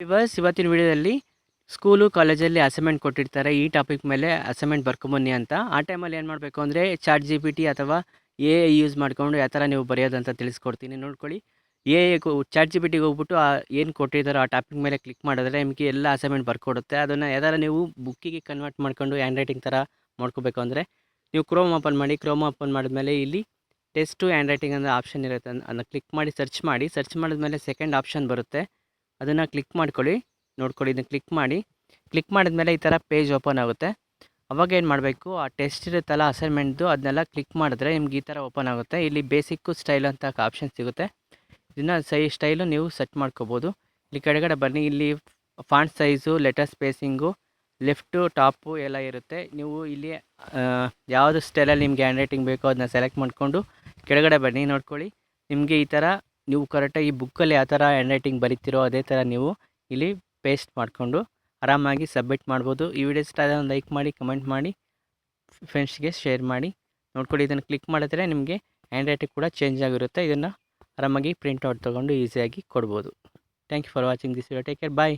ಇವತ್ತಿನ ವಿಡಿಯೋದಲ್ಲಿ ಸ್ಕೂಲು ಕಾಲೇಜಲ್ಲಿ ಅಸೈನ್ಮೆಂಟ್ ಕೊಟ್ಟಿರ್ತಾರೆ. ಈ ಟಾಪಿಕ್ ಮೇಲೆ ಅಸೈನ್ಮೆಂಟ್ ಬರ್ಕೊಂಬನ್ನಿ ಅಂತ. ಆ ಟೈಮಲ್ಲಿ ಏನು ಮಾಡಬೇಕು ಅಂದರೆ ಚಾಟ್ ಜಿ ಪಿ ಟಿ ಅಥವಾ AI ಯೂಸ್ ಮಾಡಿಕೊಂಡು ಯಾವ ಥರ ನೀವು ಬರೆಯೋದಂತ ತಿಳಿಸ್ಕೊಡ್ತೀನಿ ನೋಡ್ಕೊಳ್ಳಿ. ಚಾಟ್ ಜಿ ಪಿ ಟಿಗೆ ಹೋಗ್ಬಿಟ್ಟು ಏನು ಕೊಟ್ಟಿದ್ದಾರೋ ಆ ಟಾಪಿಕ್ ಮೇಲೆ ಕ್ಲಿಕ್ ಮಾಡಿದ್ರೆ ನಿಮಗೆ ಎಲ್ಲ ಅಸೈನ್ಮೆಂಟ್ ಬರ್ಕೊಡುತ್ತೆ. ಅದನ್ನು ಯಾವ್ದಾರ ನೀವು ಬುಕ್ಕಿಗೆ ಕನ್ವರ್ಟ್ ಮಾಡ್ಕೊಂಡು ಹ್ಯಾಂಡ್ ರೈಟಿಂಗ್ ಥರ ಮಾಡ್ಕೋಬೇಕು ಅಂದರೆ ನೀವು ಕ್ರೋಮ್ ಓಪನ್ ಮಾಡಿ. ಕ್ರೋಮ್ ಓಪನ್ ಮಾಡಿದ್ಮೇಲೆ ಇಲ್ಲಿ ಟೆಸ್ಟ್ ಟು ಹ್ಯಾಂಡ್ ರೈಟಿಂಗ್ ಅನ್ನೋ ಆಪ್ಷನ್ ಇರುತ್ತೆ. ಅದನ್ನು ಕ್ಲಿಕ್ ಮಾಡಿ ಸರ್ಚ್ ಮಾಡಿದ್ಮೇಲೆ ಸೆಕೆಂಡ್ ಆಪ್ಷನ್ ಬರುತ್ತೆ. ಅದನ್ನು ಕ್ಲಿಕ್ ಮಾಡ್ಕೊಳ್ಳಿ. ನೋಡ್ಕೊಳ್ಳಿ, ಇದನ್ನು ಕ್ಲಿಕ್ ಮಾಡಿದ್ಮೇಲೆ ಈ ಥರ ಪೇಜ್ ಓಪನ್ ಆಗುತ್ತೆ. ಅವಾಗ ಏನು ಮಾಡಬೇಕು, ಆ ಟೆಸ್ಟ್ ಇರುತ್ತಲ್ಲ ಅಸೈನ್ಮೆಂಟ್ದು, ಅದನ್ನೆಲ್ಲ ಕ್ಲಿಕ್ ಮಾಡಿದ್ರೆ ನಿಮ್ಗೆ ಈ ಥರ ಓಪನ್ ಆಗುತ್ತೆ. ಇಲ್ಲಿ ಬೇಸಿಕ್ಕು ಸ್ಟೈಲ್ ಅಂತ ಆಪ್ಷನ್ ಸಿಗುತ್ತೆ. ಇದನ್ನು ಸ್ಟೈಲು ನೀವು ಸೆಟ್ ಮಾಡ್ಕೋಬೋದು. ಇಲ್ಲಿ ಕೆಳಗಡೆ ಬನ್ನಿ, ಇಲ್ಲಿ font size, letter spacing, left top ಎಲ್ಲ ಇರುತ್ತೆ. ನೀವು ಇಲ್ಲಿ ಯಾವುದು ಸ್ಟೈಲಲ್ಲಿ ನಿಮಗೆ ಹ್ಯಾಂಡ್ ರೈಟಿಂಗ್ ಬೇಕೋ ಅದನ್ನ ಸೆಲೆಕ್ಟ್ ಮಾಡಿಕೊಂಡು ಕೆಳಗಡೆ ಬನ್ನಿ. ನೋಡ್ಕೊಳ್ಳಿ, ನಿಮಗೆ ಈ ಥರ ನೀವು ಕರೆಕ್ಟಾಗಿ ಬುಕ್ಕಲ್ಲಿ ಯಾವ ಥರ ಹ್ಯಾಂಡ್ ರೈಟಿಂಗ್ ಬರೀತಿರೋ ಅದೇ ಥರ ನೀವು ಇಲ್ಲಿ ಪೇಸ್ಟ್ ಮಾಡಿಕೊಂಡು ಆರಾಮಾಗಿ ಸಬ್ಮಿಟ್ ಮಾಡ್ಬೋದು. ಈ ವಿಡಿಯೋ ಇಷ್ಟ ಆದರೆ ಒಂದು ಲೈಕ್ ಮಾಡಿ, ಕಮೆಂಟ್ ಮಾಡಿ, ಫ್ರೆಂಡ್ಸ್ಗೆ ಶೇರ್ ಮಾಡಿ. ನೋಡ್ಕೊಳ್ಳಿ, ಇದನ್ನು ಕ್ಲಿಕ್ ಮಾಡಿದ್ರೆ ನಿಮಗೆ ಹ್ಯಾಂಡ್ ರೈಟಿಂಗ್ ಕೂಡ ಚೇಂಜ್ ಆಗಿರುತ್ತೆ. ಇದನ್ನು ಆರಾಮಾಗಿ ಪ್ರಿಂಟ್ಔಟ್ ತೊಗೊಂಡು ಈಸಿಯಾಗಿ ಕೊಡ್ಬೋದು. Thank you for watching this video. Take care, bye.